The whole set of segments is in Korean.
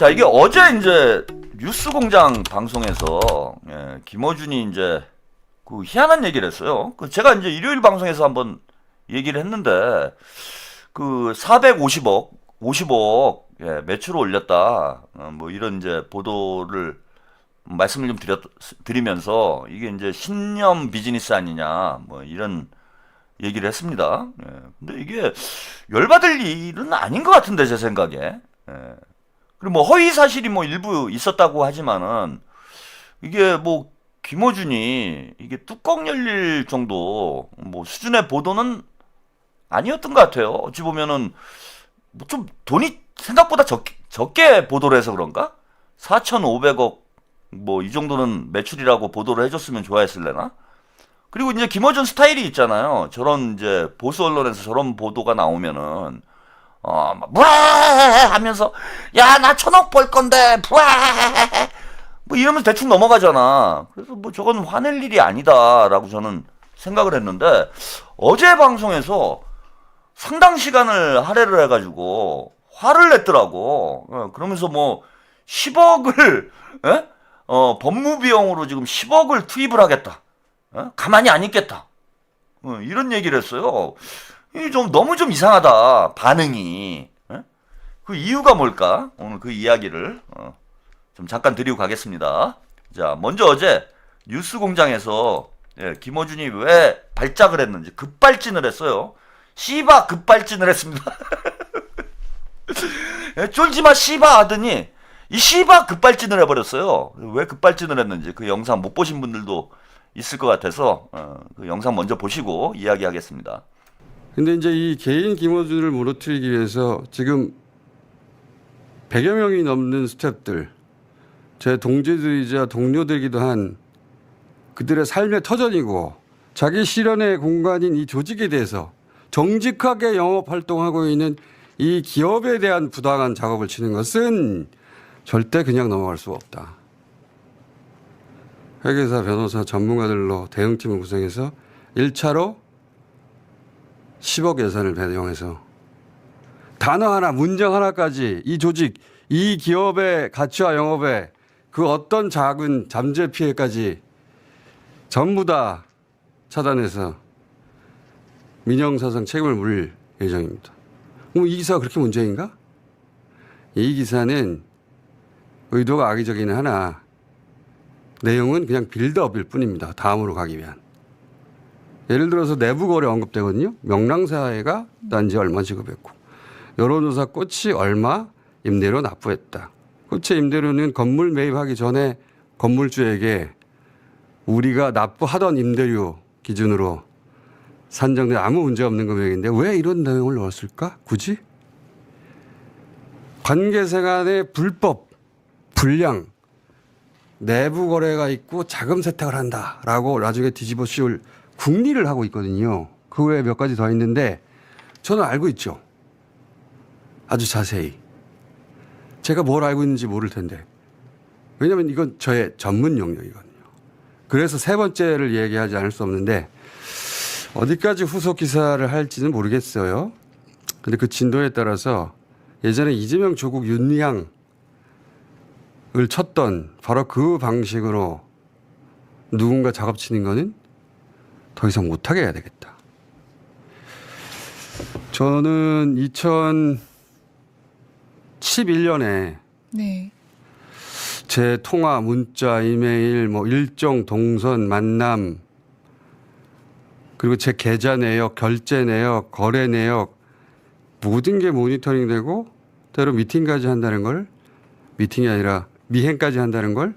자, 이게 어제 이제 뉴스공장 방송에서 김어준이 이제 그 희한한 얘기를 했어요. 그 제가 이제 일요일 방송에서 한번 얘기를 했는데 그 50억 매출을 올렸다. 뭐 이런 이제 보도를 말씀을 좀 드리면서 이게 이제 신념 비즈니스 아니냐 뭐 이런 얘기를 했습니다. 근데 이게 열받을 일은 아닌 것 같은데 제 생각에. 그리고 뭐 허위 사실이 뭐 일부 있었다고 하지만은 이게 뭐 김어준이 이게 뚜껑 열릴 정도 뭐 수준의 보도는 아니었던 것 같아요. 어찌 보면은 뭐 좀 돈이 생각보다 적게 보도를 해서 그런가? 4,500억 뭐 이 정도는 매출이라고 보도를 해줬으면 좋아했을래나? 그리고 이제 김어준 스타일이 있잖아요. 저런 이제 보수 언론에서 저런 보도가 나오면은 막 부아 하면서 야 나 1,000억 벌 건데 부아 뭐 이러면서 대충 넘어가잖아. 그래서 뭐 저건 화낼 일이 아니다라고 저는 생각을 했는데 어제 방송에서 상당 시간을 할애를 해가지고 화를 냈더라고. 그러면서 뭐 10억을 법무 비용으로 지금 10억을 투입을 하겠다. 가만히 안 있겠다. 이런 얘기를 했어요. 이게 좀 너무 좀 이상하다. 반응이. 그 이유가 뭘까? 오늘 그 이야기를 좀 잠깐 드리고 가겠습니다. 자, 먼저 어제 뉴스공장에서 김어준이 왜 발작을 했는지 급발진을 했어요. 씨바 급발진을 했습니다. 쫄지마 씨바 하더니 이 씨바 급발진을 해버렸어요. 왜 급발진을 했는지 그 영상 못 보신 분들도 있을 것 같아서 그 영상 먼저 보시고 이야기하겠습니다. 근데 이제 이 개인 김어준을 무너뜨리기 위해서 지금 100여 명이 넘는 스태프들, 제 동지들이자 동료들이기도 한 그들의 삶의 터전이고 자기 실현의 공간인 이 조직에 대해서 정직하게 영업 활동하고 있는 이 기업에 대한 부당한 작업을 치는 것은 절대 그냥 넘어갈 수가 없다. 회계사, 변호사, 전문가들로 대응팀을 구성해서 1차로 10억 예산을 배정해서 단어 하나, 문장 하나까지 이 조직, 이 기업의 가치와 영업에 그 어떤 작은 잠재 피해까지 전부 다 차단해서 민형사상 책임을 물을 예정입니다. 이 기사가 그렇게 문제인가? 이 기사는 의도가 악의적이긴 하나 내용은 그냥 빌드업일 뿐입니다. 다음으로 가기 위한. 예를 들어서 내부 거래 언급되거든요. 명랑사회가 단지 얼마 지급했고 여론조사 꽃이 얼마 임대료 납부했다. 꽃의 임대료는 건물 매입하기 전에 건물주에게 우리가 납부하던 임대료 기준으로 산정된 아무 문제 없는 금액인데 왜 이런 내용을 넣었을까? 굳이? 관계생활의 불법, 불량, 내부 거래가 있고 자금 세탁을 한다라고 나중에 뒤집어 씌울 궁리를 하고 있거든요. 그 외에 몇 가지 더 있는데 저는 알고 있죠. 아주 자세히. 제가 뭘 알고 있는지 모를 텐데. 왜냐하면 이건 저의 전문 영역이거든요. 그래서 세 번째를 얘기하지 않을 수 없는데 어디까지 후속 기사를 할지는 모르겠어요. 근데 그 진도에 따라서 예전에 이재명 조국 윤리향을 쳤던 바로 그 방식으로 누군가 작업치는 거는 더 이상 못하게 해야 되겠다. 저는 2011년에 네. 제 통화, 문자, 이메일, 뭐 일정, 동선, 만남 그리고 제 계좌 내역, 결제 내역, 거래 내역 모든 게 모니터링 되고 때로 미팅까지 한다는 걸 미팅이 아니라 미행까지 한다는 걸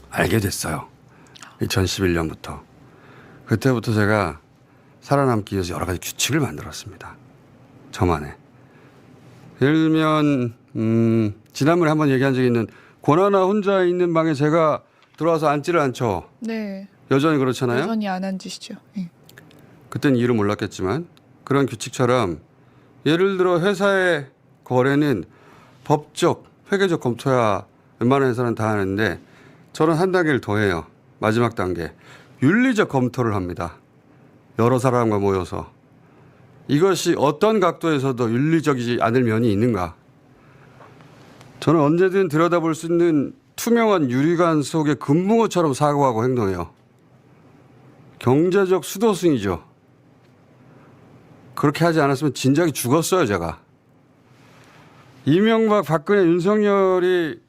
알게 됐어요. 2011년부터. 그때부터 제가 살아남기 위해서 여러 가지 규칙을 만들었습니다. 저만의. 예를 들면 지난번에 한번 얘기한 적이 있는 권하나 혼자 있는 방에 제가 들어와서 앉지를 않죠. 네. 여전히 그렇잖아요. 여전히 안 앉으시죠. 네. 그땐 이유를 몰랐겠지만 그런 규칙처럼 예를 들어 회사의 거래는 법적, 회계적 검토야 웬만한 회사는 다 하는데 저는 한 단계를 더해요. 마지막 단계. 윤리적 검토를 합니다. 여러 사람과 모여서. 이것이 어떤 각도에서도 윤리적이지 않을 면이 있는가. 저는 언제든 들여다볼 수 있는 투명한 유리관 속의 금붕어처럼 사고하고 행동해요. 경제적 수도승이죠. 그렇게 하지 않았으면 진작에 죽었어요, 제가. 이명박, 박근혜, 윤석열이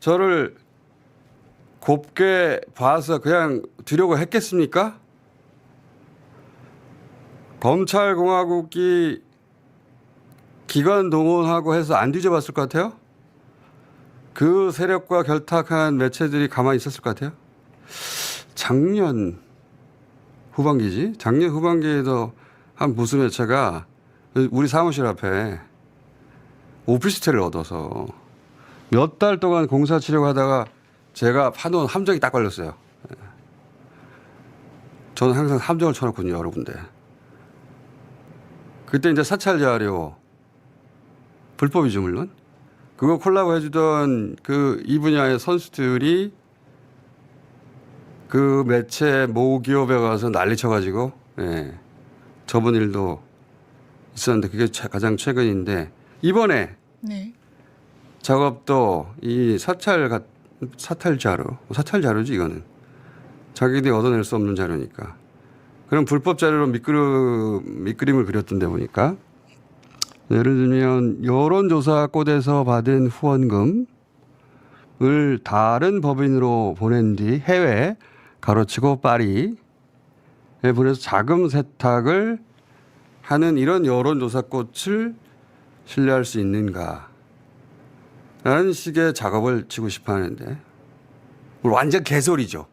저를 곱게 봐서 그냥 두려고 했겠습니까? 검찰공화국이 기관 동원하고 해서 안 뒤져봤을 것 같아요? 그 세력과 결탁한 매체들이 가만히 있었을 것 같아요? 작년 후반기지? 작년 후반기에도 한 보수 매체가 우리 사무실 앞에 오피스텔을 얻어서 몇 달 동안 공사 치려고 하다가 제가 파놓은 함정이 딱 걸렸어요. 저는 항상 함정을 쳐놓거든요, 여러 군데. 그때 이제 사찰 자료, 불법이죠, 물론. 그거 콜라보 해주던 그 이 분야의 선수들이 그 매체 모기업에 가서 난리 쳐가지고, 예, 접은 일도 있었는데 그게 가장 최근인데, 이번에 네. 작업도 이 사찰 자료지 이거는. 자기들이 얻어낼 수 없는 자료니까. 그럼 불법 자료로 밑그림을 그렸던데 보니까 예를 들면 여론조사 꽃에서 받은 후원금을 다른 법인으로 보낸 뒤 해외 가로치고 파리에 보내서 자금 세탁을 하는 이런 여론조사 꽃을 신뢰할 수 있는가 라는 식의 작업을 치고 싶어 하는데 완전 개소리죠.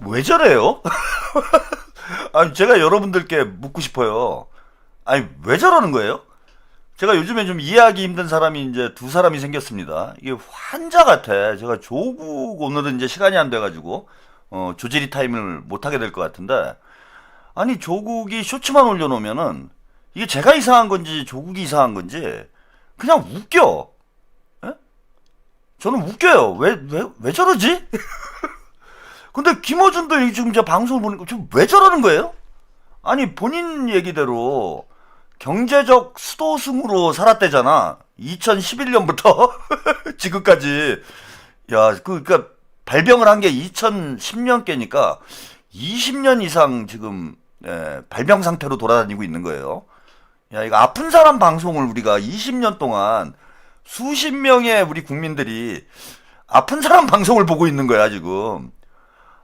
왜 저래요? 아니, 제가 여러분들께 묻고 싶어요. 아니, 왜 저러는 거예요? 제가 요즘에 좀 이해하기 힘든 사람이 이제 두 사람이 생겼습니다. 이게 환자 같아. 제가 조국 오늘은 이제 시간이 안 돼가지고, 조지리 타임을 못하게 될 것 같은데, 아니, 조국이 쇼츠만 올려놓으면은, 이게 제가 이상한 건지 조국이 이상한 건지, 그냥 웃겨. 예? 저는 웃겨요. 왜 저러지? 근데 김어준도 지금 저 방송을 보니까 좀 왜 저러는 거예요? 아니, 본인 얘기대로 경제적 수도승으로 살았대잖아. 2011년부터 지금까지. 야, 그러니까 발병을 한 게 2010년께니까 20년 이상 지금 발병 상태로 돌아다니고 있는 거예요. 야, 이거 아픈 사람 방송을 우리가 20년 동안 수십 명의 우리 국민들이 아픈 사람 방송을 보고 있는 거야, 지금.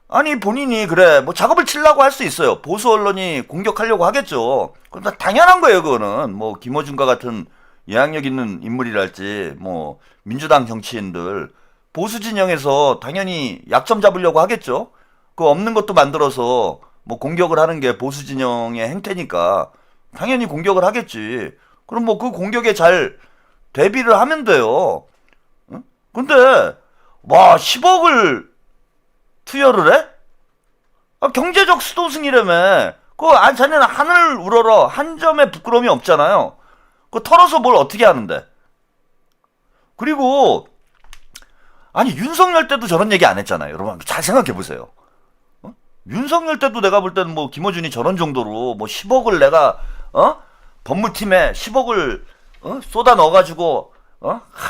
아니, 본인이 그래 뭐 작업을 치려고 할 수 있어요. 보수 언론이 공격하려고 하겠죠. 그럼 다 당연한 거예요. 그거는 뭐 김어준과 같은 영향력 있는 인물이랄지 뭐 민주당 정치인들 보수 진영에서 당연히 약점 잡으려고 하겠죠. 그 없는 것도 만들어서 뭐 공격을 하는 게 보수 진영의 행태니까 당연히 공격을 하겠지. 그럼 뭐 그 공격에 잘 대비를 하면 돼요. 응? 근데 와 10억을 투여를 해? 아, 경제적 수도승이라며. 자네는 하늘 우러러 한 점의 부끄러움이 없잖아요. 그거 털어서 뭘 어떻게 하는데. 그리고 아니 윤석열 때도 저런 얘기 안 했잖아요. 여러분 잘 생각해 보세요. 윤석열 때도 내가 볼 때는 뭐 김어준이 저런 정도로 뭐 10억을 내가 법무팀에 10억을 쏟아 넣어가지고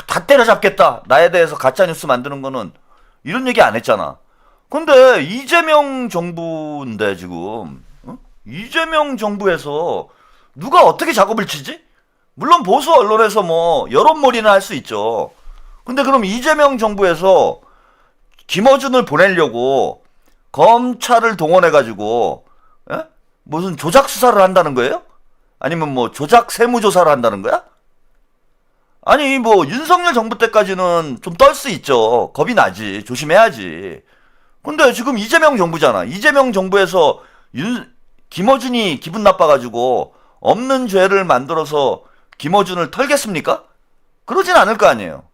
다 때려잡겠다. 나에 대해서 가짜뉴스 만드는 거는 이런 얘기 안 했잖아. 근데 이재명 정부인데 지금 이재명 정부에서 누가 어떻게 작업을 치지? 물론 보수 언론에서 뭐 여론몰이는 할 수 있죠. 근데 그럼 이재명 정부에서 김어준을 보내려고 검찰을 동원해가지고 무슨 조작 수사를 한다는 거예요? 아니면 뭐 조작 세무조사를 한다는 거야? 아니 뭐 윤석열 정부 때까지는 좀 떨 수 있죠. 겁이 나지. 조심해야지. 근데 지금 이재명 정부잖아. 이재명 정부에서 김어준이 기분 나빠가지고 없는 죄를 만들어서 김어준을 털겠습니까? 그러진 않을 거 아니에요.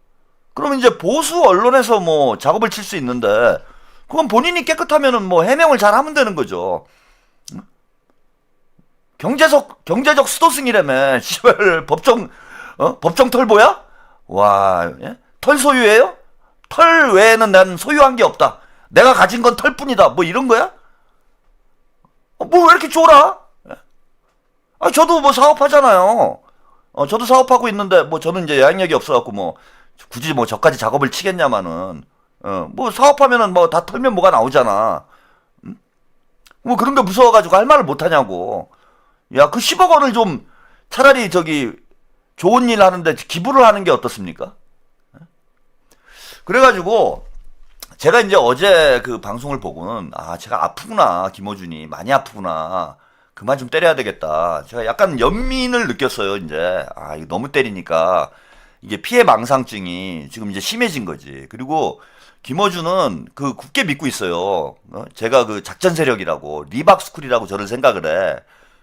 그럼 이제 보수 언론에서 뭐 작업을 칠 수 있는데 그건 본인이 깨끗하면은 뭐 해명을 잘 하면 되는 거죠. 경제적 수도승이라며. 씨발 법정 털보야? 와, 예? 털 소유예요? 털 외에는 난 소유한 게 없다. 내가 가진 건 털뿐이다. 뭐 이런 거야? 뭐 왜 이렇게 쫄아? 아, 저도 뭐 사업하잖아요. 저도 사업하고 있는데 뭐 저는 이제 영향력이 없어갖고 뭐 굳이 뭐 저까지 작업을 치겠냐마는 뭐 사업하면은 뭐 다 털면 뭐가 나오잖아. 뭐 그런 게 무서워가지고 할 말을 못 하냐고. 야, 그 10억 원을 좀 차라리 저기 좋은 일 하는데 기부를 하는 게 어떻습니까? 그래가지고 제가 이제 어제 그 방송을 보고는 제가 아프구나, 김어준이 많이 아프구나, 그만 좀 때려야 되겠다. 제가 약간 연민을 느꼈어요. 이제 이거 너무 때리니까 이게 피해 망상증이 지금 이제 심해진 거지. 그리고 김어준은 그 굳게 믿고 있어요. 제가 그 작전 세력이라고 리박스쿨이라고 저를 생각을 해.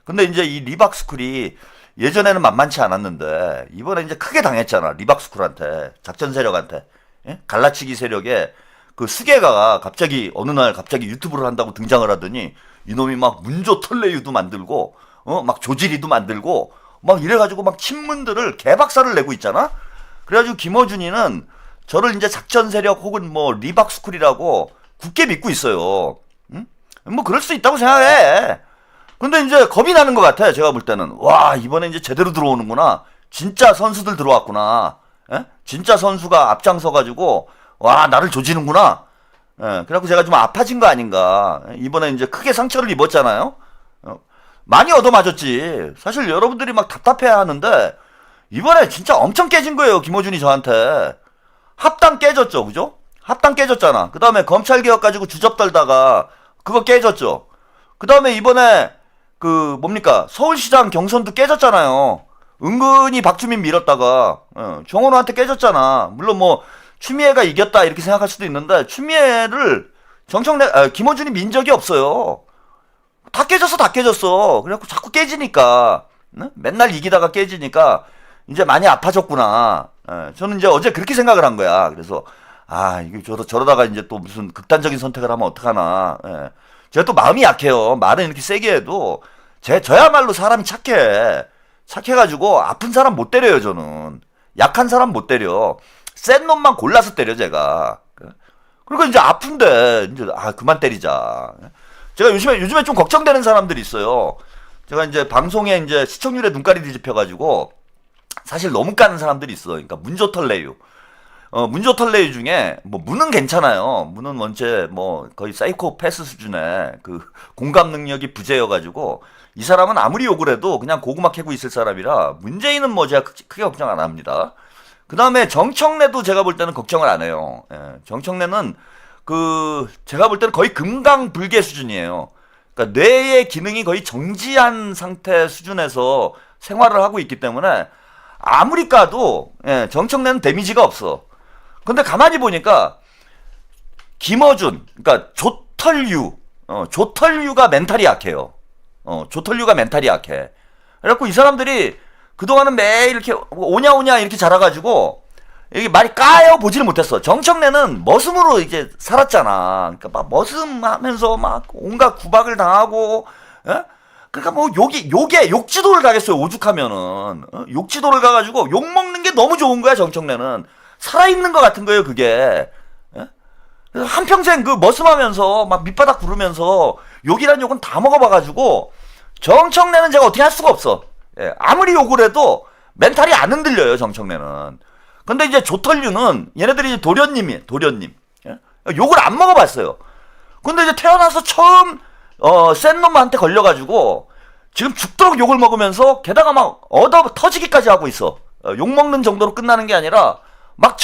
근데 이제 이 리박스쿨이 예전에는 만만치 않았는데 이번에 이제 크게 당했잖아. 리박스쿨한테, 작전 세력한테. 예? 갈라치기 세력에 그 수계가가 갑자기 어느 날 갑자기 유튜브를 한다고 등장을 하더니 이놈이 막 문조 털레유도 만들고 막 조지리도 만들고 막 이래가지고 막 친문들을 개박살을 내고 있잖아. 그래가지고 김어준이는 저를 이제 작전 세력 혹은 뭐 리박스쿨이라고 굳게 믿고 있어요. 응? 뭐 그럴 수 있다고 생각해. 근데 이제 겁이 나는 것 같아. 제가 볼 때는 와, 이번에 이제 제대로 들어오는구나. 진짜 선수들 들어왔구나. 예? 진짜 선수가 앞장서가지고 와, 나를 조지는구나. 예, 그래갖고 제가 좀 아파진 거 아닌가. 이번에 이제 크게 상처를 입었잖아요. 많이 얻어맞았지. 사실 여러분들이 막 답답해야 하는데 이번에 진짜 엄청 깨진 거예요. 김어준이 저한테. 합당 깨졌죠. 그죠? 합당 깨졌잖아. 그 다음에 검찰개혁 가지고 주접 떨다가 그거 깨졌죠. 그 다음에 이번에 그 뭡니까, 서울시장 경선도 깨졌잖아요. 은근히 박주민 밀었다가 정원호한테 깨졌잖아. 물론 뭐 추미애가 이겼다 이렇게 생각할 수도 있는데 추미애를 김어준이 민 적이 없어요. 다 깨졌어, 다 깨졌어. 그래갖고 자꾸 깨지니까, 맨날 이기다가 깨지니까 이제 많이 아파졌구나. 저는 이제 어제 그렇게 생각을 한 거야. 그래서 이게 저러다가 이제 또 무슨 극단적인 선택을 하면 어떡하나. 제가 또 마음이 약해요. 말은 이렇게 세게 해도 저야말로 사람이 착해가지고 아픈 사람 못 때려요. 저는 약한 사람 못 때려. 센 놈만 골라서 때려 제가. 그러니까 이제 아픈데 이제 그만 때리자. 제가 요즘에 좀 걱정되는 사람들이 있어요. 제가 이제 방송에 이제 시청률에 눈깔이 뒤집혀가지고 사실 너무 까는 사람들이 있어. 그러니까 문조털레유. 문조털레유 중에 뭐 문은 괜찮아요. 문은 원체 뭐 거의 사이코패스 수준의 그 공감 능력이 부재여가지고 이 사람은 아무리 욕을 해도 그냥 고구마 캐고 있을 사람이라 문재인은 뭐 제가 크게 걱정 안 합니다. 그 다음에 정청래도 제가 볼 때는 걱정을 안 해요. 정청래는 제가 볼 때는 거의 금강불개 수준이에요. 그러니까 뇌의 기능이 거의 정지한 상태 수준에서 생활을 하고 있기 때문에 아무리 까도 정청래는 데미지가 없어. 근데 가만히 보니까 김어준, 그러니까 조털유가 멘탈이 약해요. 조털유가 멘탈이 약해. 그래갖고 이 사람들이 그동안은 매일 이렇게 오냐 이렇게 자라가지고 이게 말이 까여 보지를 못했어. 정청래는 머슴으로 이제 살았잖아. 그러니까 막 머슴하면서 막 온갖 구박을 당하고, 그러니까 뭐 욕지도를 가겠어요. 오죽하면은 욕지도를 가가지고 욕 먹는 게 너무 좋은 거야. 정청래는 살아있는 것 같은 거예요. 그게. 그래서 한평생 그 머슴하면서 막 밑바닥 구르면서 욕이란 욕은 다 먹어봐가지고 정청래는 제가 어떻게 할 수가 없어. 아무리 욕을 해도 멘탈이 안 흔들려요. 정청래는. 근데 이제 조털류는 얘네들이 도련님. 욕을 안 먹어봤어요. 근데 이제 태어나서 처음 센 놈한테 걸려가지고 지금 죽도록 욕을 먹으면서 게다가 막 얻어 터지기까지 하고 있어. 욕 먹는 정도로 끝나는 게 아니라 막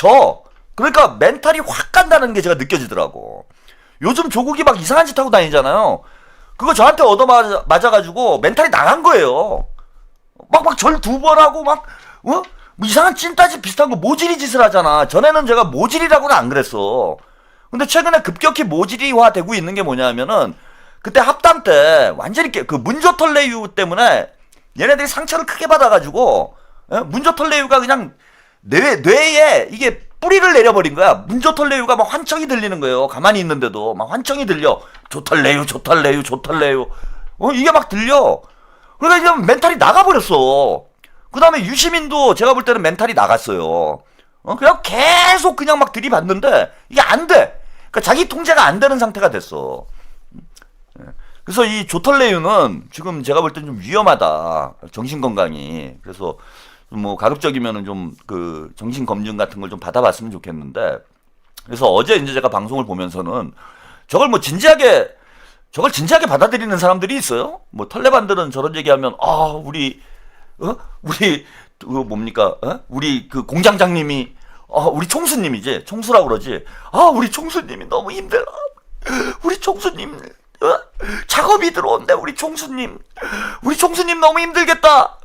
그러니까 멘탈이 확 간다는 게 제가 느껴지더라고. 요즘 조국이 막 이상한 짓 하고 다니잖아요. 그거 저한테 얻어 맞아가지고 멘탈이 나간 거예요. 막 절 2번 하고 뭐 이상한 찐따지 비슷한 거 모질이 짓을 하잖아. 전에는 제가 모질이라고는 안 그랬어. 근데 최근에 급격히 모질이화 되고 있는 게 뭐냐면은 그때 합당 때 완전히 그 문조털레유 때문에 얘네들이 상처를 크게 받아가지고 문조털레유가 그냥 뇌에 이게 뿌리를 내려버린 거야. 문조털레유가 막 환청이 들리는 거예요. 가만히 있는데도 막 환청이 들려. 조털레유. 이게 막 들려. 그러니까 이제 멘탈이 나가버렸어. 그 다음에 유시민도 제가 볼 때는 멘탈이 나갔어요. 그냥 계속 그냥 막 들이받는데 이게 안 돼. 그러니까 자기 통제가 안 되는 상태가 됐어. 그래서 이 조털레유는 지금 제가 볼 때는 좀 위험하다. 정신건강이. 그래서 뭐 가급적이면은 좀 그 정신 검진 같은 걸 좀 받아봤으면 좋겠는데, 그래서 어제 이제 제가 방송을 보면서는 저걸 뭐 진지하게 저걸 진지하게 받아들이는 사람들이 있어요. 뭐 털레반들은 저런 얘기하면 우리 그 뭡니까? 우리 그 공장장님이 우리 총수님이지 총수라고 그러지. 우리 총수님이 너무 힘들어. 우리 총수님 작업이 들어온대. 우리 총수님 너무 힘들겠다.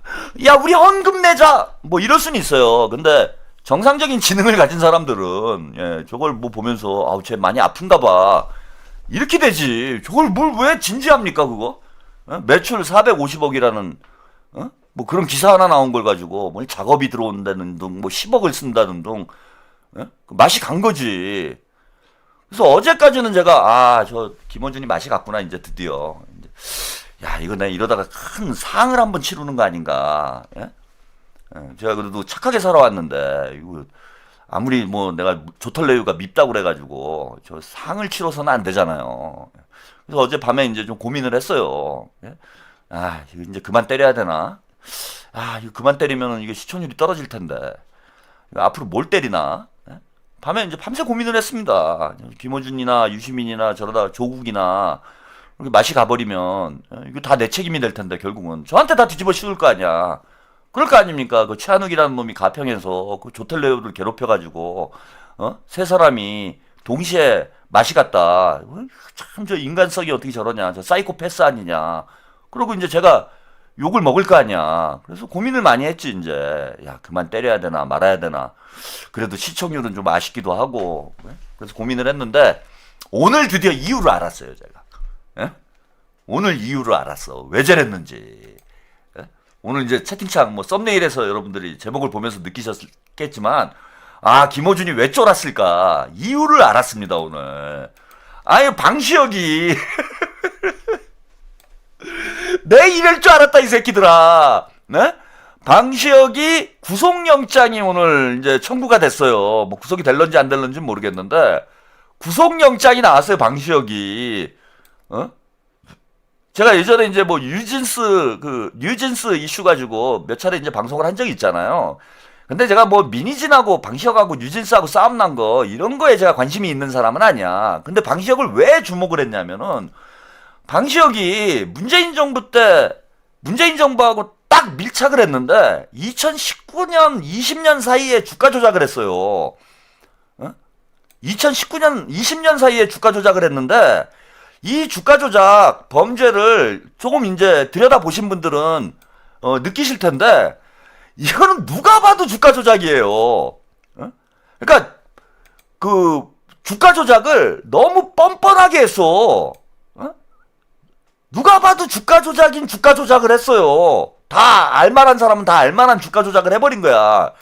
야 우리 헌금 내자. 뭐 이럴 수는 있어요. 근데 정상적인 지능을 가진 사람들은 저걸 뭐 보면서 쟤 많이 아픈가 봐. 이렇게 되지. 저걸 뭘 왜 진지합니까 그거? 매출 450억이라는 뭐 그런 기사 하나 나온 걸 가지고 뭐 작업이 들어온다는 둥, 뭐 10억을 쓴다는 둥, 맛이 간 거지. 그래서 어제까지는 제가 저 김원준이 맛이 갔구나 이제 드디어. 야 이거 내가 이러다가 큰 상을 한번 치르는 거 아닌가? 제가 그래도 착하게 살아왔는데 이거 아무리 뭐 내가 조털레유가 밉다고 그래가지고 저 상을 치러서는 안 되잖아요. 그래서 어제 밤에 이제 좀 고민을 했어요. 이거 이제 그만 때려야 되나? 이거 그만 때리면 이게 시청률이 떨어질 텐데. 이거 앞으로 뭘 때리나? 밤에 이제 밤새 고민을 했습니다. 김어준이나 유시민이나 저러다 조국이나 이렇게 맛이 가버리면 이거 다 내 책임이 될 텐데 결국은 저한테 다 뒤집어 씌울 거 아니야. 그럴 거 아닙니까? 그 최한욱이라는 놈이 가평에서 그 조텔레오를 괴롭혀가지고 세 사람이 동시에 맛이 갔다. 참 저 인간성이 어떻게 저러냐? 저 사이코패스 아니냐? 그러고 이제 제가 욕을 먹을 거 아니야. 그래서 고민을 많이 했지 이제. 야 그만 때려야 되나 말아야 되나. 그래도 시청률은 좀 아쉽기도 하고. 그래서 고민을 했는데 오늘 드디어 이유를 알았어요 제가. 오늘 이유를 알았어. 왜 저랬는지. 오늘 이제 채팅창 뭐 썸네일에서 여러분들이 제목을 보면서 느끼셨겠지만 김어준이 왜 쫄았을까 이유를 알았습니다 오늘. 방시혁이 내 이럴 줄 알았다 이 새끼들아. 네? 방시혁이 구속영장이 오늘 이제 청구가 됐어요. 뭐 구속이 될런지 안 될런지는 모르겠는데 구속영장이 나왔어요 방시혁이. 제가 예전에 이제 뭐 뉴진스 이슈 가지고 몇 차례 이제 방송을 한 적이 있잖아요. 근데 제가 뭐 미니진하고 방시혁하고 뉴진스하고 싸움 난 거 이런 거에 제가 관심이 있는 사람은 아니야. 근데 방시혁을 왜 주목을 했냐면은 방시혁이 문재인 정부하고 딱 밀착을 했는데 2019년 20년 사이에 주가 조작을 했어요. 2019년 20년 사이에 주가 조작을 했는데 이 주가 조작 범죄를 조금 이제 들여다보신 분들은 느끼실 텐데 이거는 누가 봐도 주가 조작이에요. 그러니까 그 주가 조작을 너무 뻔뻔하게 했어. 누가 봐도 주가 조작인 주가 조작을 했어요. 다 알만한 사람은 다 알만한 주가 조작을 해버린 거야.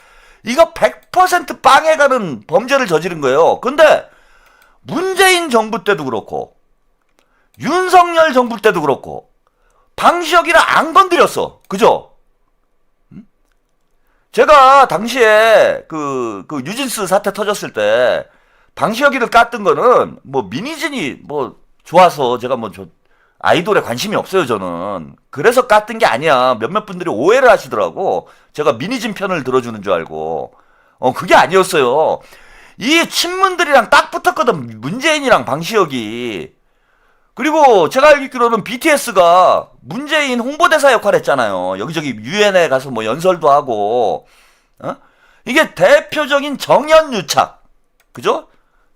이거 100% 빵에 가는 범죄를 저지른 거예요. 근데 문재인 정부 때도 그렇고 윤석열 정부 때도 그렇고 방시혁이랑 안 건드렸어. 그죠? 제가 당시에 그 뉴진스 사태 터졌을 때 방시혁이를 깠던 거는 뭐 미니진이 뭐 좋아서 제가 뭐 아이돌에 관심이 없어요 저는. 그래서 깠던 게 아니야. 몇몇 분들이 오해를 하시더라고. 제가 미니진 편을 들어주는 줄 알고. 그게 아니었어요. 이 친문들이랑 딱 붙었거든. 문재인이랑 방시혁이. 그리고 제가 알기로는 BTS가 문재인 홍보대사 역할 했잖아요. 여기저기 유엔에 가서 뭐 연설도 하고. 이게 대표적인 정연유착. 그죠?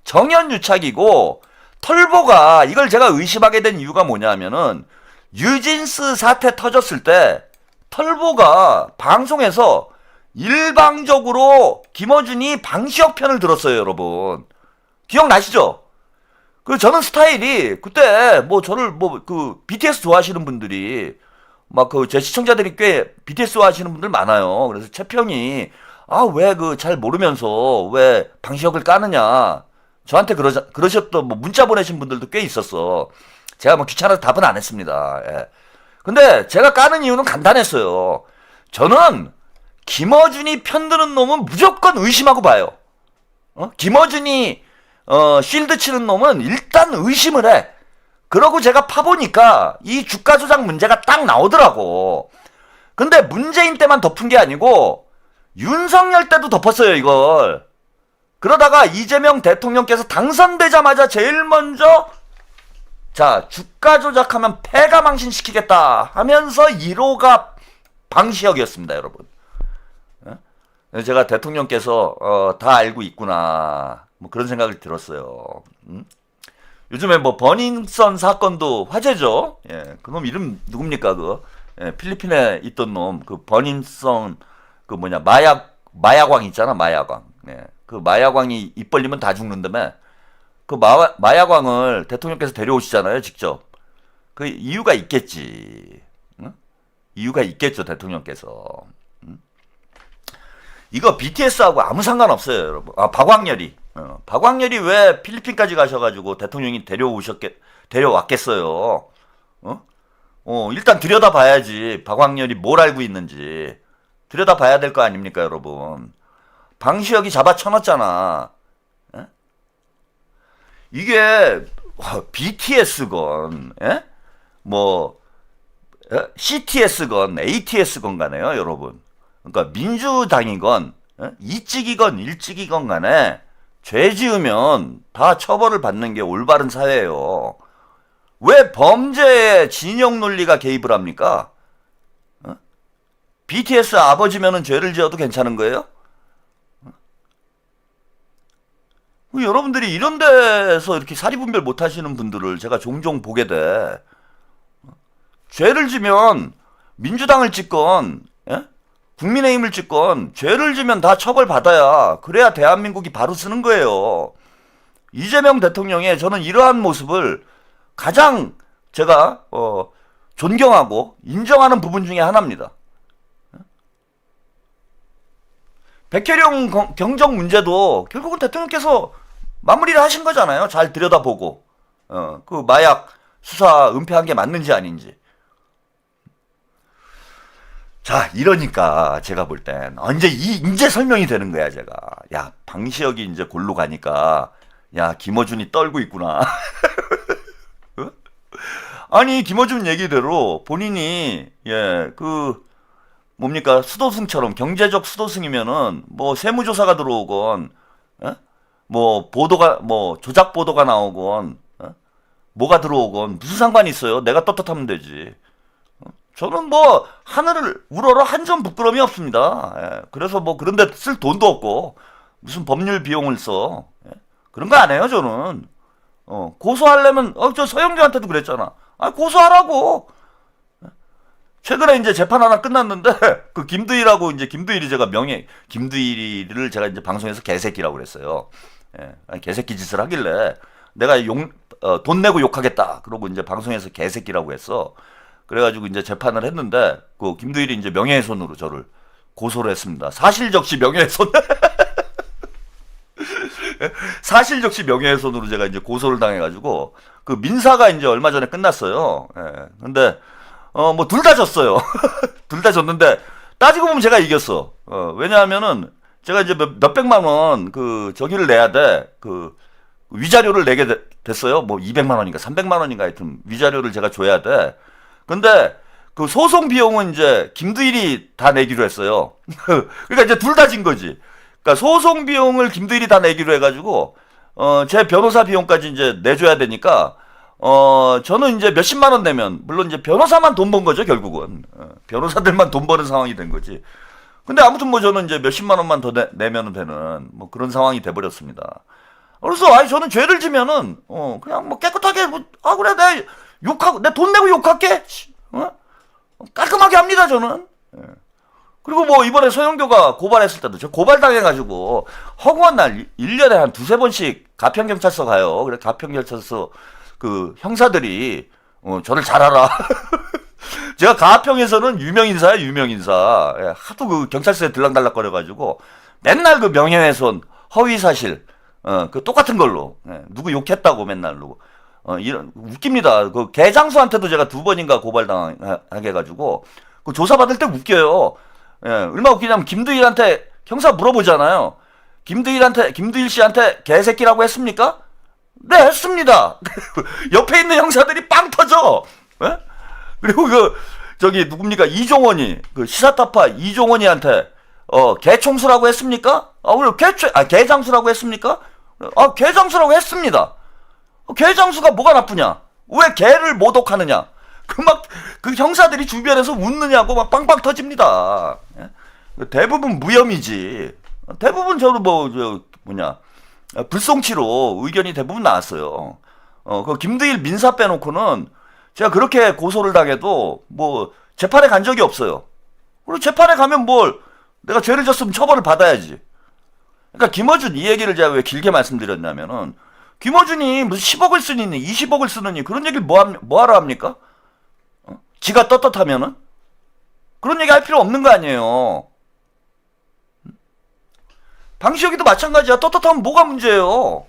정연유착이고 털보가 이걸 제가 의심하게 된 이유가 뭐냐면은 뉴진스 사태 터졌을 때 털보가 방송에서 일방적으로 김어준이 방시혁 편을 들었어요 여러분. 기억나시죠? 저는 스타일이 그때 뭐 저를 뭐 BTS 좋아하시는 분들이 막 제 시청자들이 꽤 BTS 좋아하시는 분들 많아요. 그래서 채평이 왜 잘 모르면서 왜 방시혁을 까느냐 저한테 그러셨던 뭐 문자 보내신 분들도 꽤 있었어. 제가 뭐 귀찮아서 답은 안 했습니다. 예. 근데 제가 까는 이유는 간단했어요. 저는 김어준이 편드는 놈은 무조건 의심하고 봐요. 김어준이 쉴드 치는 놈은 일단 의심을 해. 그러고 제가 파보니까 이 주가 조작 문제가 딱 나오더라고. 근데 문재인 때만 덮은 게 아니고 윤석열 때도 덮었어요, 이걸. 그러다가 이재명 대통령께서 당선되자마자 제일 먼저 자, 주가 조작하면 패가 망신시키겠다 하면서 1호가 방시혁이었습니다, 여러분. 제가 대통령께서 다 알고 있구나, 뭐 그런 생각이 들었어요. 요즘에 뭐 버닝썬 사건도 화제죠. 예, 그놈 이름 누굽니까? 필리핀에 있던 놈, 그 버닝썬 그 뭐냐 마약왕 있잖아, 마약왕. 예, 그 마약왕이 입 벌리면 다 죽는다며. 그 마약왕을 대통령께서 데려오시잖아요, 직접. 그 이유가 있겠지. 응? 이유가 있겠죠, 대통령께서. 이거 BTS하고 아무 상관없어요, 여러분. 아, 박광렬이. 박광렬이 왜 필리핀까지 가셔가지고 대통령이 데려왔겠어요? 일단 들여다봐야지. 박광렬이 뭘 알고 있는지. 들여다봐야 될 거 아닙니까, 여러분? 방시혁이 잡아쳐놨잖아. 이게 BTS건, 뭐 CTS건 ATS건 가네요, 여러분. 그러니까 민주당이건 이찍이건 일찍이건 간에 죄 지으면 다 처벌을 받는 게 올바른 사회예요. 왜 범죄의 진영 논리가 개입을 합니까? BTS 아버지면은 죄를 지어도 괜찮은 거예요? 여러분들이 이런 데서 이렇게 사리분별 못 하시는 분들을 제가 종종 보게 돼. 죄를 지면 민주당을 찍건, 국민의힘을 찍건, 죄를 지면 다 처벌받아야, 그래야 대한민국이 바로 쓰는 거예요. 이재명 대통령의 저는 이러한 모습을 가장 제가 존경하고 인정하는 부분 중에 하나입니다. 백혜령 경정 문제도 결국은 대통령께서 마무리를 하신 거잖아요. 잘 들여다보고 그 마약 수사 은폐한 게 맞는지 아닌지. 자, 이러니까 제가 볼 땐 이제 설명이 되는 거야, 제가. 야, 방시혁이 이제 골로 가니까 야, 김어준이 떨고 있구나. 아니, 김어준 얘기대로 본인이 뭡니까, 수도승처럼 경제적 수도승이면은 뭐 세무조사가 들어오건, 뭐 보도가 뭐 조작 보도가 나오건, 뭐가 들어오건 무슨 상관이 있어요? 내가 떳떳하면 되지. 저는 뭐 하늘을 우러러 한 점 부끄러움이 없습니다. 그래서 뭐 그런데 쓸 돈도 없고 무슨 법률 비용을 써. 그런 거 안 해요, 저는. 고소하려면 저 서영교한테도 그랬잖아. 아, 고소하라고. 최근에 이제 재판 하나 끝났는데 그 김두일하고 이제 김두일이 김두일이를 제가 이제 방송에서 개새끼라고 그랬어요. 개새끼 짓을 하길래 내가 돈 내고 욕하겠다. 그러고 이제 방송에서 개새끼라고 했어. 그래가지고 이제 재판을 했는데 그 김두일이 이제 명예훼손으로 저를 고소를 했습니다. 사실적시 명예훼손. 사실적시 명예훼손으로 제가 이제 고소를 당해가지고 그 민사가 이제 얼마 전에 끝났어요. 근데 뭐 둘 다 졌어요. 둘 다 졌는데 따지고 보면 제가 이겼어. 왜냐하면은 제가 이제 몇백만 원 그 저기를 내야 돼. 그 위자료를 내게 됐어요. 뭐 200만 원인가 300만 원인가 하여튼 위자료를 제가 줘야 돼. 근데 그 소송 비용은 이제 김두일이 다 내기로 했어요. 그러니까 이제 둘 다 진 거지. 그러니까 소송 비용을 김두일이 다 내기로 해가지고 제 변호사 비용까지 이제 내줘야 되니까 저는 이제 몇십만 원 내면, 물론 이제 변호사만 돈 번 거죠, 결국은. 변호사들만 돈 버는 상황이 된 거지. 근데 아무튼 뭐 저는 이제 몇십만 원만 더 내면 되는 뭐 그런 상황이 돼버렸습니다. 그래서 저는 죄를 지면은 그냥 뭐 깨끗하게 그래, 내 돈 내고 욕할게. 깔끔하게 합니다, 저는. 그리고 뭐 이번에 서영교가 고발했을 때도 저 고발당해가지고 허구한 날 1년에 한 두세 번씩 가평경찰서 가요. 그래, 가평경찰서 그 형사들이 저를 잘 알아. 제가 가평에서는 유명인사야, 유명인사. 하도 그 경찰서에 들락달락거려가지고 맨날 그 명예훼손, 허위사실, 그 똑같은 걸로 누구 욕했다고 맨날 이런 웃깁니다. 그 개장수한테도 제가 2번인가 고발당하게 해가지고 그 조사받을 때 웃겨요. 얼마 웃기냐면 김두일한테 형사 물어보잖아요. 김두일 씨한테 개새끼라고 했습니까? 네, 했습니다. 옆에 있는 형사들이 빵 터져. 그리고 저기 누굽니까, 이종원이, 그 시사타파 이종원이한테 개총수라고 했습니까? 우리 개장수라고 했습니까? 개장수라고 했습니다. 개장수가 뭐가 나쁘냐? 왜 개를 모독하느냐? 그 형사들이 주변에서 웃느냐고 막 빵빵 터집니다. 예? 대부분 무혐의지. 대부분 저도 불송치로 의견이 대부분 나왔어요. 그 김두일 민사 빼놓고는 제가 그렇게 고소를 당해도 재판에 간 적이 없어요. 그리고 재판에 가면 내가 죄를 졌으면 처벌을 받아야지. 그러니까 김어준 이 얘기를 제가 왜 길게 말씀드렸냐면은 김어준이 무슨 10억을 쓰느니 20억을 쓰느니 그런 얘기를 뭐하러 합니까? 지가 떳떳하면은 그런 얘기 할 필요 없는 거 아니에요. 방시혁이도 마찬가지야. 떳떳하면 뭐가 문제예요?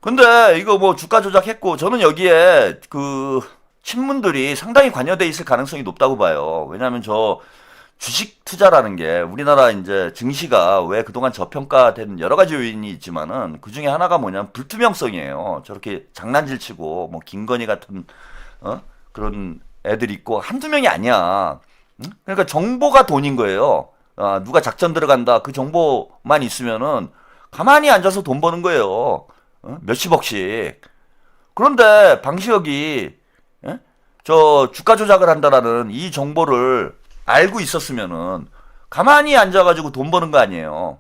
근데 이거 주가 조작했고 저는 여기에 친문들이 상당히 관여돼 있을 가능성이 높다고 봐요. 왜냐하면 저 주식 투자라는 게 우리나라 이제 증시가 왜 그동안 저평가된 여러 가지 요인이 있지만은 그 중에 하나가 뭐냐면 불투명성이에요. 저렇게 장난질 치고 김건희 같은 그런 애들이 있고 한두 명이 아니야. 그러니까 정보가 돈인 거예요. 누가 작전 들어간다 그 정보만 있으면은 가만히 앉아서 돈 버는 거예요. 몇십억씩. 그런데 방시혁이 저 주가 조작을 한다라는 이 정보를 알고 있었으면은 가만히 앉아가지고 돈 버는 거 아니에요.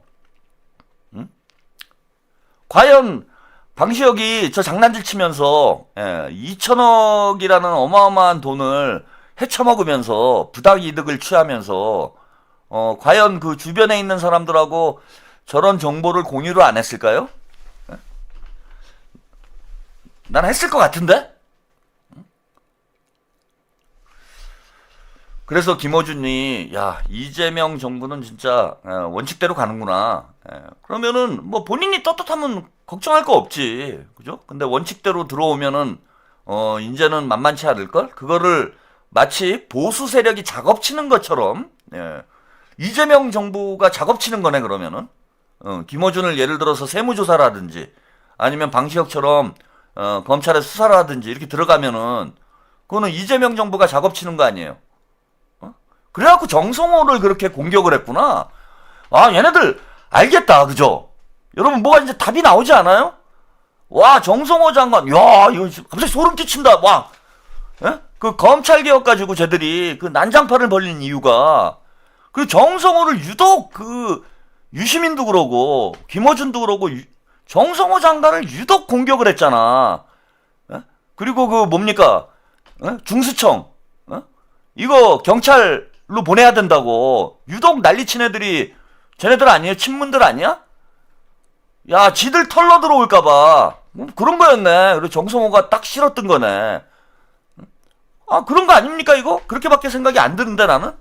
과연 방시혁이 저 장난질 치면서 2천억이라는 어마어마한 돈을 헤쳐먹으면서 부당이득을 취하면서 과연 그 주변에 있는 사람들하고 저런 정보를 공유를 안 했을까요? 난 했을 것 같은데? 그래서 김어준이 이재명 정부는 진짜 원칙대로 가는구나. 그러면은 본인이 떳떳하면 걱정할 거 없지. 그죠? 근데 원칙대로 들어오면은 이제는 만만치 않을걸? 그거를 마치 보수 세력이 작업치는 것처럼 이재명 정부가 작업치는 거네 그러면은. 김어준을 예를 들어서 세무조사를 하든지 아니면 방시혁처럼 검찰에 수사를 하든지 이렇게 들어가면은 그거는 이재명 정부가 작업치는 거 아니에요. 그래갖고 정성호를 그렇게 공격을 했구나. 얘네들 알겠다, 그죠? 여러분 뭐가 이제 답이 나오지 않아요? 와, 정성호 장관, 이거 갑자기 소름 끼친다. 와, 그 검찰 개혁 가지고 쟤들이 그 난장판을 벌린 이유가 그 정성호를 유독 유시민도 그러고 김어준도 그러고 정성호 장관을 유독 공격을 했잖아. 그리고 뭡니까? 중수청, 이거 경찰로 보내야 된다고 유독 난리친 애들이 쟤네들 아니에요? 친문들 아니야? 지들 털러 들어올까봐 그런 거였네. 그리고 정성호가 딱 싫었던 거네. 그런 거 아닙니까 이거? 그렇게밖에 생각이 안 드는데 나는.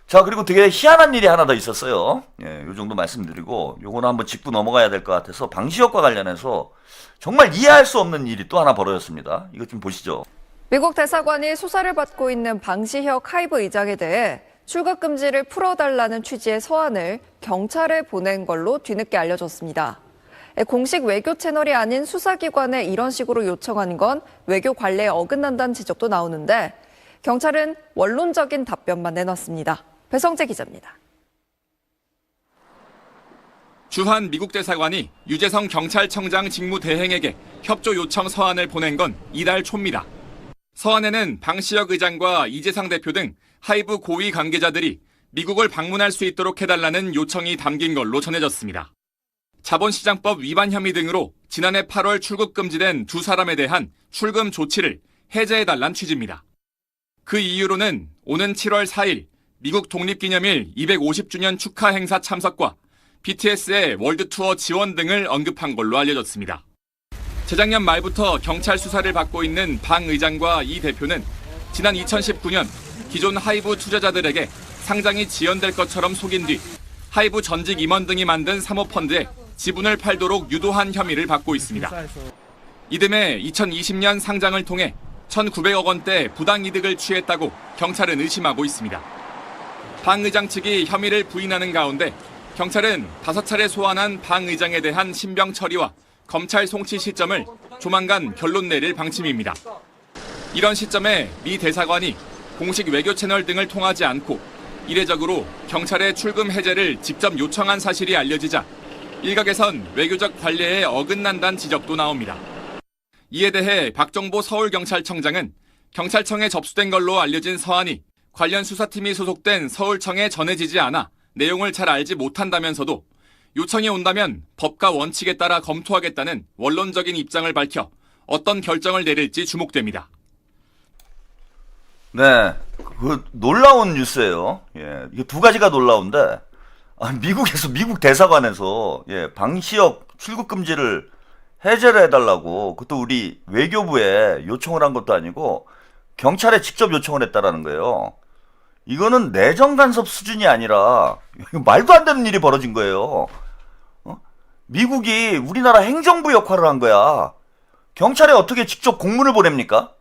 자, 그리고 되게 희한한 일이 하나 더 있었어요. 요 정도 말씀드리고 요거는 한번 짚고 넘어가야 될 것 같아서 방시혁과 관련해서 정말 이해할 수 없는 일이 또 하나 벌어졌습니다. 이거 좀 보시죠. 미국 대사관이 수사를 받고 있는 방시혁 하이브 의장에 대해 출국 금지를 풀어달라는 취지의 서한을 경찰에 보낸 걸로 뒤늦게 알려졌습니다. 공식 외교 채널이 아닌 수사기관에 이런 식으로 요청한 건 외교 관례에 어긋난다는 지적도 나오는데 경찰은 원론적인 답변만 내놨습니다. 배성재 기자입니다. 주한 미국 대사관이 유재성 경찰청장 직무대행에게 협조 요청 서한을 보낸 건 이달 초입니다. 서한에는 방시혁 의장과 이재상 대표 등 하이브 고위 관계자들이 미국을 방문할 수 있도록 해달라는 요청이 담긴 걸로 전해졌습니다. 자본시장법 위반 혐의 등으로 지난해 8월 출국 금지된 두 사람에 대한 출금 조치를 해제해달란 취지입니다. 그 이유로는 오는 7월 4일 미국 독립기념일 250주년 축하 행사 참석과 BTS의 월드투어 지원 등을 언급한 걸로 알려졌습니다. 재작년 말부터 경찰 수사를 받고 있는 방 의장과 이 대표는 지난 2019년 기존 하이브 투자자들에게 상장이 지연될 것처럼 속인 뒤 하이브 전직 임원 등이 만든 사모펀드에 지분을 팔도록 유도한 혐의를 받고 있습니다. 이듬해 2020년 상장을 통해 1,900억 원대 부당이득을 취했다고 경찰은 의심하고 있습니다. 방 의장 측이 혐의를 부인하는 가운데 경찰은 5차례 소환한 방 의장에 대한 신병 처리와 검찰 송치 시점을 조만간 결론 내릴 방침입니다. 이런 시점에 미 대사관이 공식 외교 채널 등을 통하지 않고 이례적으로 경찰의 출금 해제를 직접 요청한 사실이 알려지자 일각에선 외교적 관례에 어긋난다는 지적도 나옵니다. 이에 대해 박정보 서울경찰청장은 경찰청에 접수된 걸로 알려진 서한이 관련 수사팀이 소속된 서울청에 전해지지 않아 내용을 잘 알지 못한다면서도 요청이 온다면 법과 원칙에 따라 검토하겠다는 원론적인 입장을 밝혀 어떤 결정을 내릴지 주목됩니다. 네, 그 놀라운 뉴스예요. 예, 이게 두 가지가 놀라운데, 미국에서 미국 대사관에서 방시혁 출국 금지를 해제를 해달라고 그것도 우리 외교부에 요청을 한 것도 아니고 경찰에 직접 요청을 했다라는 거예요. 이거는 내정 간섭 수준이 아니라 말도 안 되는 일이 벌어진 거예요. 미국이 우리나라 행정부 역할을 한 거야. 경찰에 어떻게 직접 공문을 보냅니까?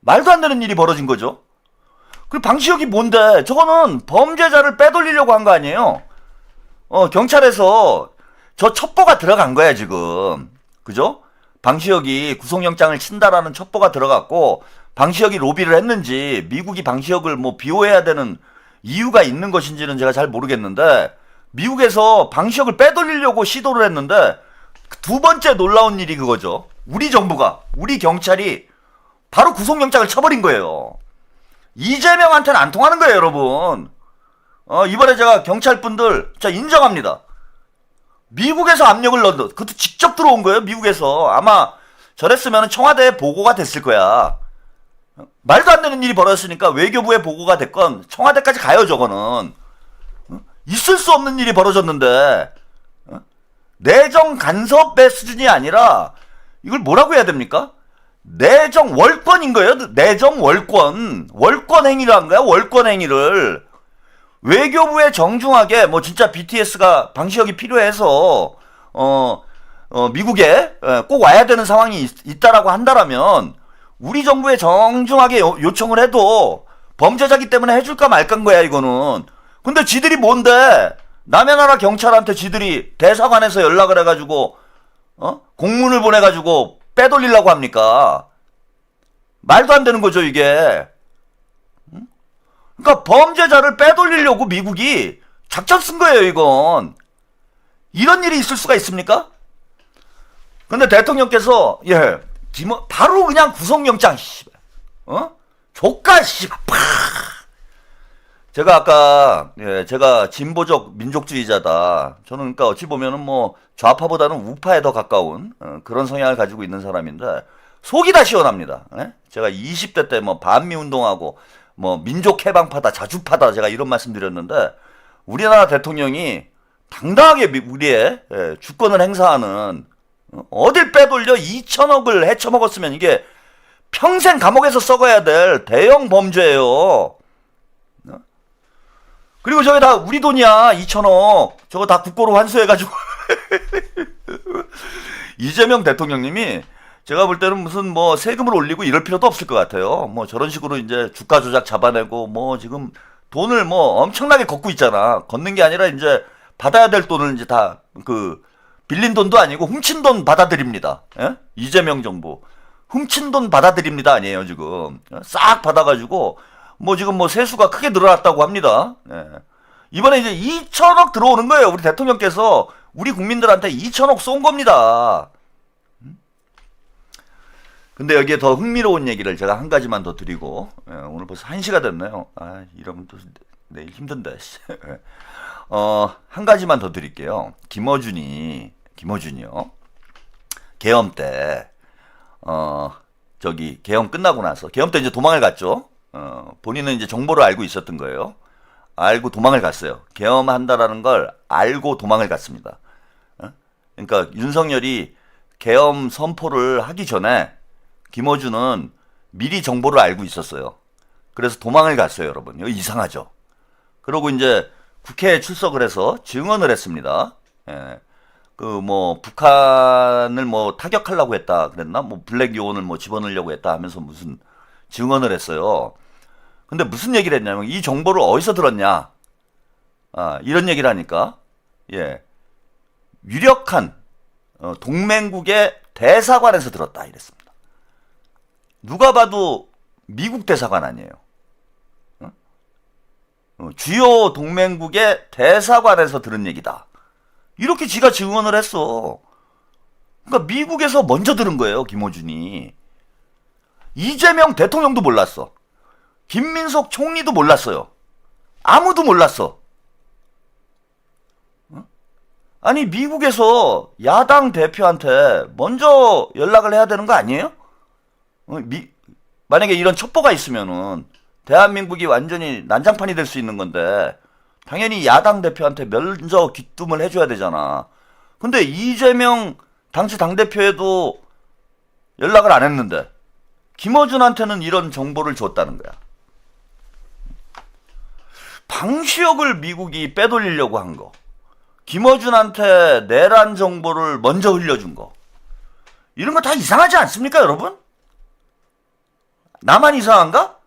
말도 안 되는 일이 벌어진 거죠. 그리고 방시혁이 뭔데? 저거는 범죄자를 빼돌리려고 한 거 아니에요? 경찰에서 저 첩보가 들어간 거야, 지금. 그죠? 방시혁이 구속영장을 친다라는 첩보가 들어갔고, 방시혁이 로비를 했는지, 미국이 방시혁을 뭐 비호해야 되는 이유가 있는 것인지는 제가 잘 모르겠는데, 미국에서 방시혁을 빼돌리려고 시도를 했는데, 두 번째 놀라운 일이 그거죠. 우리 정부가, 우리 경찰이 바로 구속영장을 쳐버린 거예요. 이재명한테는 안 통하는 거예요, 여러분. 이번에 제가 경찰분들, 자, 인정합니다. 미국에서 압력을 넣은, 그것도 직접 들어온 거예요, 미국에서. 아마 저랬으면 청와대에 보고가 됐을 거야. 말도 안 되는 일이 벌어졌으니까 외교부에 보고가 됐건 청와대까지 가요, 저거는. 있을 수 없는 일이 벌어졌는데, 내정 간섭의 수준이 아니라, 이걸 뭐라고 해야 됩니까? 내정 월권인 거예요. 내정 월권. 월권 행위를 한 거야. 월권 행위를. 외교부에 정중하게 뭐 진짜 BTS가 방시혁이 필요해서 미국에 꼭 와야 되는 상황이 있다라고 한다라면 우리 정부에 정중하게 요청을 해도 범죄자기 때문에 해줄까 말까인 거야, 이거는. 근데 지들이 뭔데? 남의 나라 경찰한테 지들이 대사관에서 연락을 해가지고 공문을 보내가지고 빼돌리려고 합니까? 말도 안 되는 거죠, 이게. 그러니까 범죄자를 빼돌리려고 미국이 작전 쓴 거예요, 이건. 이런 일이 있을 수가 있습니까? 근데 대통령께서 바로 그냥 구속영장, 조까, 제가 아까 제가 진보적 민족주의자다. 저는 그러니까 어찌 보면은 뭐 좌파보다는 우파에 더 가까운 그런 성향을 가지고 있는 사람인데 속이 다 시원합니다. 제가 20대 때 뭐 반미 운동하고 뭐 민족 해방파다, 자주파다 제가 이런 말씀드렸는데 우리나라 대통령이 당당하게 우리의 주권을 행사하는 어딜 빼돌려 2천억을 헤쳐먹었으면 이게 평생 감옥에서 썩어야 될 대형 범죄예요. 그리고 저게 다 우리 돈이야. 2천억. 저거 다 국고로 환수해가지고. 이재명 대통령님이 제가 볼 때는 무슨 뭐 세금을 올리고 이럴 필요도 없을 것 같아요. 뭐 저런 식으로 이제 주가 조작 잡아내고 뭐 지금 돈을 뭐 엄청나게 걷고 있잖아. 걷는 게 아니라 이제 받아야 될 돈을 이제 다 빌린 돈도 아니고 훔친 돈 받아들입니다. 이재명 정부. 훔친 돈 받아들입니다. 아니에요, 지금. 싹 받아가지고 뭐 지금 뭐 세수가 크게 늘어났다고 합니다. 이번에 이제 2천억 들어오는 거예요. 우리 대통령께서 우리 국민들한테 2천억 쏜 겁니다. 근데 여기에 더 흥미로운 얘기를 제가 한 가지만 더 드리고 오늘 벌써 1시가 됐네요. 이러면 또 내일 힘든데. 한 가지만 더 드릴게요. 김어준이요. 계엄 때 계엄 끝나고 나서 계엄 때 이제 도망을 갔죠. 본인은 이제 정보를 알고 있었던 거예요. 알고 도망을 갔어요. 계엄한다라는 걸 알고 도망을 갔습니다. 그러니까 윤석열이 계엄 선포를 하기 전에 김어준은 미리 정보를 알고 있었어요. 그래서 도망을 갔어요, 여러분. 이거 이상하죠. 그러고 이제 국회에 출석을 해서 증언을 했습니다. 북한을 뭐 타격하려고 했다 그랬나? 뭐 블랙 요원을 뭐 집어넣으려고 했다 하면서 무슨 증언을 했어요. 근데 무슨 얘기를 했냐면 이 정보를 어디서 들었냐? 이런 얘기를 하니까 유력한 동맹국의 대사관에서 들었다 이랬습니다. 누가 봐도 미국 대사관 아니에요. 주요 동맹국의 대사관에서 들은 얘기다. 이렇게 지가 증언을 했어. 그러니까 미국에서 먼저 들은 거예요, 김어준이. 이재명 대통령도 몰랐어. 김민석 총리도 몰랐어요. 아무도 몰랐어. 아니, 미국에서 야당 대표한테 먼저 연락을 해야 되는 거 아니에요? 만약에 이런 첩보가 있으면은 대한민국이 완전히 난장판이 될 수 있는 건데 당연히 야당 대표한테 먼저 귀뜸을 해줘야 되잖아. 근데 이재명 당시 당대표에도 연락을 안 했는데 김어준한테는 이런 정보를 줬다는 거야. 방시혁을 미국이 빼돌리려고 한 거, 김어준한테 내란 정보를 먼저 흘려준 거, 이런 거 다 이상하지 않습니까, 여러분? 나만 이상한가?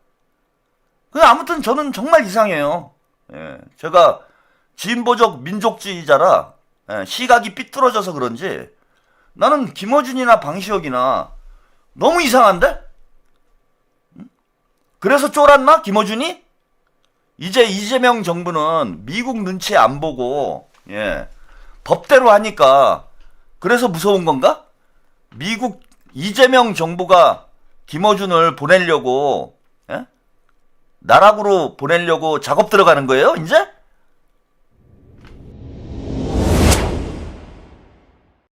아무튼 저는 정말 이상해요. 예, 제가 진보적 민족주의자라 시각이 삐뚤어져서 그런지 나는 김어준이나 방시혁이나 너무 이상한데? 그래서 쫄았나, 김어준이? 이제 이재명 정부는 미국 눈치 안 보고 법대로 하니까 그래서 무서운 건가? 미국 이재명 정부가 김어준을 보내려고 나락으로 보내려고 작업 들어가는 거예요, 이제?